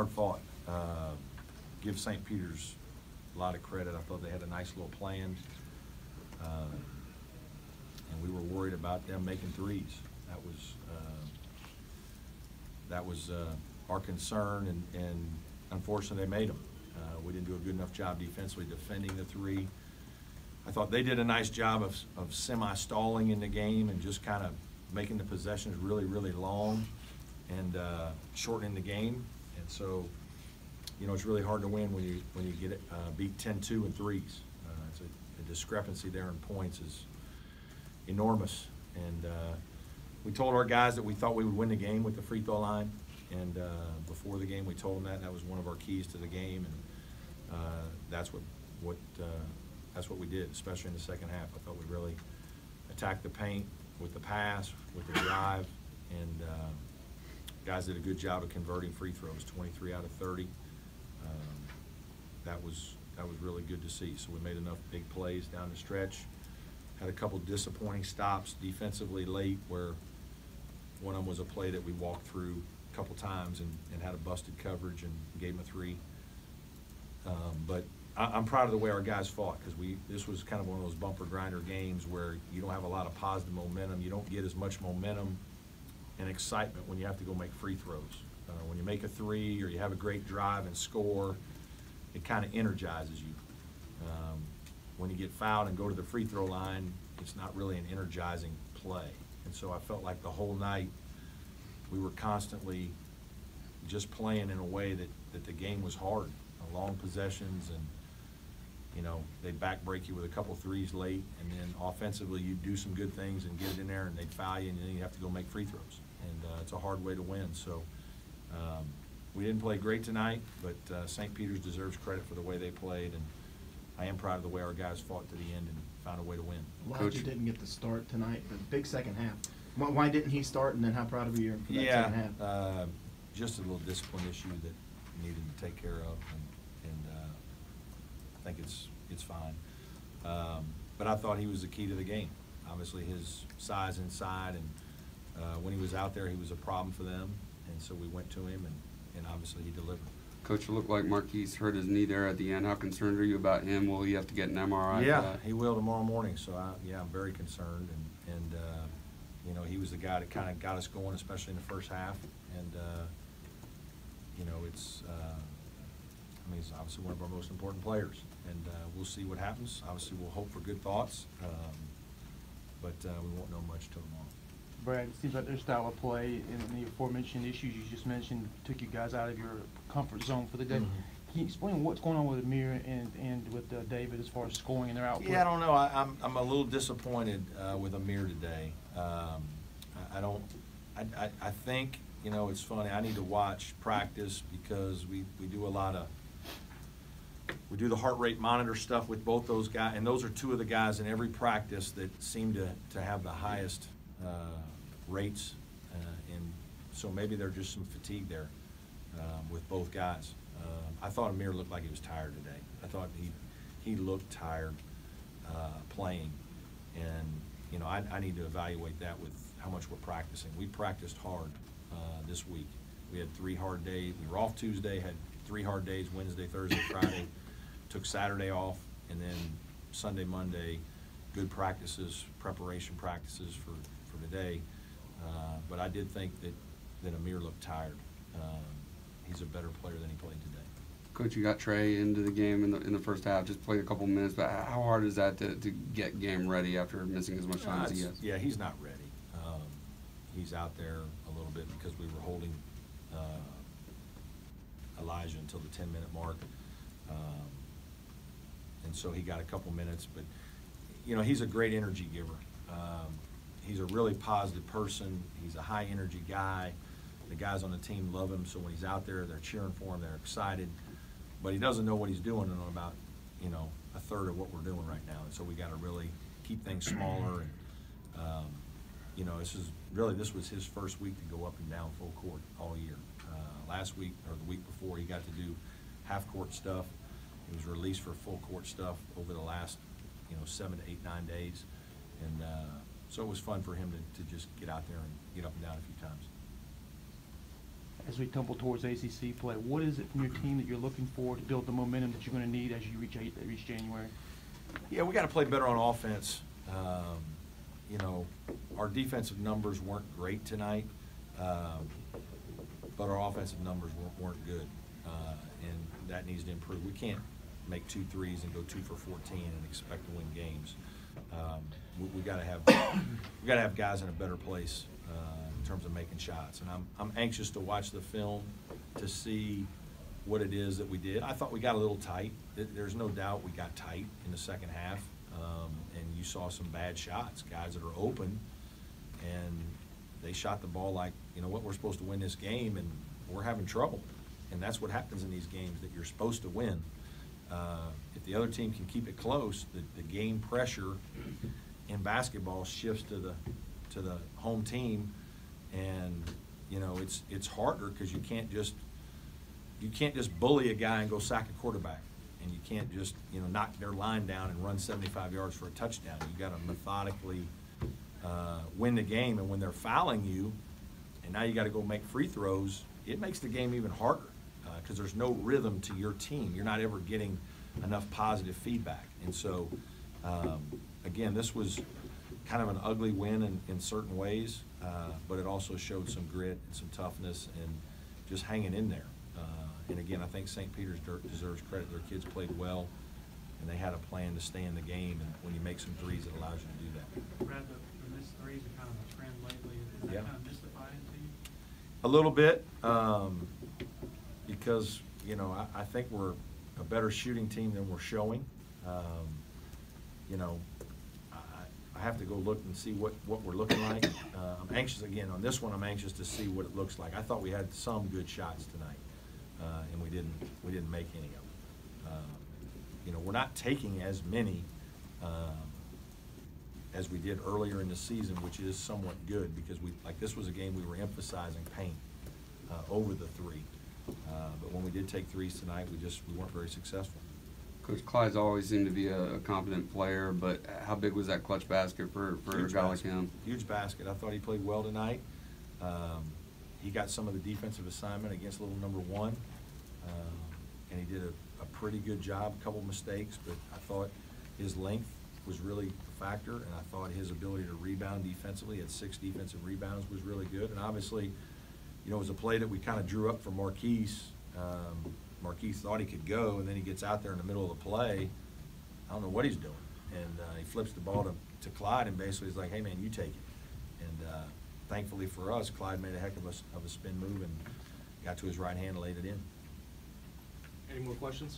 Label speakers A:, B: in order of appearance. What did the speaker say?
A: Hard fought. Give St. Peter's a lot of credit. I thought they had a nice little plan, and we were worried about them making threes. That was our concern, and unfortunately they made them. We didn't do a good enough job defensively defending the three. I thought they did a nice job of semi-stalling in the game and just kind of making the possessions really, really long and shortening the game. And so, it's really hard to win when you get it beat 10-2 in threes. It's a discrepancy there in points is enormous. And we told our guys that we thought we would win the game with the free throw line. And before the game, we told them that was one of our keys to the game. And that's what we did, especially in the second half. I thought we really attacked the paint with the pass, with the drive, and guys did a good job of converting free throws, 23 out of 30. That was really good to see. So we made enough big plays down the stretch. Had a couple disappointing stops defensively late where one of them was a play that we walked through a couple times and had a busted coverage and gave them a three. But I'm proud of the way our guys fought because this was kind of one of those bumper grinder games where you don't have a lot of positive momentum. You don't get as much momentum and excitement when you have to go make free throws. When you make a three or you have a great drive and score, it kind of energizes you. When you get fouled and go to the free throw line, it's not really an energizing play. And so I felt like the whole night we were constantly just playing in a way that the game was hard. Long possessions, and they'd backbreak you with a couple threes late, and then offensively you'd do some good things and get it in there, and they'd foul you, and then you have to go make free throws. And it's a hard way to win. So we didn't play great tonight, but St. Peter's deserves credit for the way they played, and I am proud of the way our guys fought to the end and found a way to win.
B: Elijah didn't get the start tonight, but big second half. Why didn't he start, and then how proud of you for that second half?
A: Just a little discipline issue that we needed to take care of, and I think it's fine. But I thought he was the key to the game. Obviously his size inside, and when he was out there he was a problem for them, and so we went to him, and obviously he delivered.
C: Coach, it looked like Marquise hurt his knee there at the end. How concerned are you about him? Will he have to get an MRI?
A: Yeah, he will tomorrow morning, so I'm very concerned, and he was the guy that kind of got us going, especially in the first half, and he's obviously one of our most important players, and we'll see what happens. Obviously, we'll hope for good thoughts, but we won't know much till tomorrow.
D: Brad, it seems like their style of play and the aforementioned issues you just mentioned took you guys out of your comfort zone for the day. Mm-hmm. Can you explain what's going on with Amir and with David as far as scoring and their output?
A: Yeah, I don't know. I'm a little disappointed with Amir today. I think it's funny. I need to watch practice because we do a lot of. We do the heart rate monitor stuff with both those guys, and those are two of the guys in every practice that seem to have the highest rates, and so maybe there's just some fatigue there with both guys. I thought Amir looked like he was tired today. I thought he looked tired playing, and I need to evaluate that with how much we're practicing. We practiced hard this week. We had 3 hard days. We were off Tuesday, had 3 hard days, Wednesday, Thursday, Friday. Took Saturday off, and then Sunday, Monday, good practices, preparation practices for today. But I did think that Amir looked tired. He's a better player than he played today.
C: Coach, you got Trey into the game in the first half, just played a couple minutes, but how hard is that to get game ready after missing as much time as he has?
A: Yeah, he's not ready. He's out there a little bit because we were holding Elijah until the 10-minute mark. And so he got a couple minutes, but he's a great energy giver. He's a really positive person. He's a high energy guy. The guys on the team love him, so when he's out there, they're cheering for him, they're excited. But he doesn't know what he's doing in about a third of what we're doing right now, and so we got to really keep things smaller. And this was his first week to go up and down full court all year. Last week or the week before, he got to do half court stuff. He was released for full court stuff over the last 7 to 8, 9 days, and so it was fun for him to just get out there and get up and down a few times.
D: as we tumble towards ACC play? What is it from your team that you're looking for to build the momentum that you're going to need as you reach January?
A: Yeah, we got to play better on offense. You know, our defensive numbers weren't great tonight, but our offensive numbers weren't good, and that needs to improve. We can't make 2 threes and go 2 for 14 and expect to win games. We got to have guys in a better place in terms of making shots, and I'm anxious to watch the film to see what it is that we did. I thought we got a little tight. There's no doubt we got tight in the second half, and you saw some bad shots, guys that are open, and they shot the ball like, you know what, we're supposed to win this game, and we're having trouble. And that's what happens in these games that you're supposed to win. If the other team can keep it close, the game pressure in basketball shifts to the home team, and you know it's harder because you can't just bully a guy and go sack a quarterback, and you can't just knock their line down and run 75 yards for a touchdown. You got to methodically win the game, and when they're fouling you, and now you got to go make free throws, it makes the game even harder because there's no rhythm to your team. You're not ever getting enough positive feedback, and so again, this was kind of an ugly win in certain ways, but it also showed some grit and some toughness and just hanging in there. And again, I think St. Peter's deserves credit. Their kids played well, and they had a plan to stay in the game, and when you make some threes, it allows you to do that.
E: Brad, the missed threes are kind of a trend lately. Is that
A: Yeah.
E: kind of mystifying to you?
A: A little bit, because, I think we're a better shooting team than we're showing. I have to go look and see what we're looking like. I'm anxious, again, on this one, I'm anxious to see what it looks like. I thought we had some good shots tonight, and we didn't make any of them. We're not taking as many as we did earlier in the season, which is somewhat good because this was a game we were emphasizing paint over the three. But when we did take threes tonight, we weren't very successful.
C: Coach Clyde's always seemed to be a competent player, but how big was that clutch basket for a guy like him?
A: Huge basket. I thought he played well tonight. He got some of the defensive assignment against little number 1, and he did a pretty good job. A couple mistakes, but I thought his length was really a factor, and I thought his ability to rebound defensively, he had 6 defensive rebounds, was really good. And obviously, it was a play that we kind of drew up for Marquise. Marquise thought he could go, and then he gets out there in the middle of the play. I don't know what he's doing. And he flips the ball to Clyde, and basically he's like, hey, man, you take it. And thankfully for us, Clyde made a heck of a spin move and got to his right hand and laid it in.
F: Any more questions?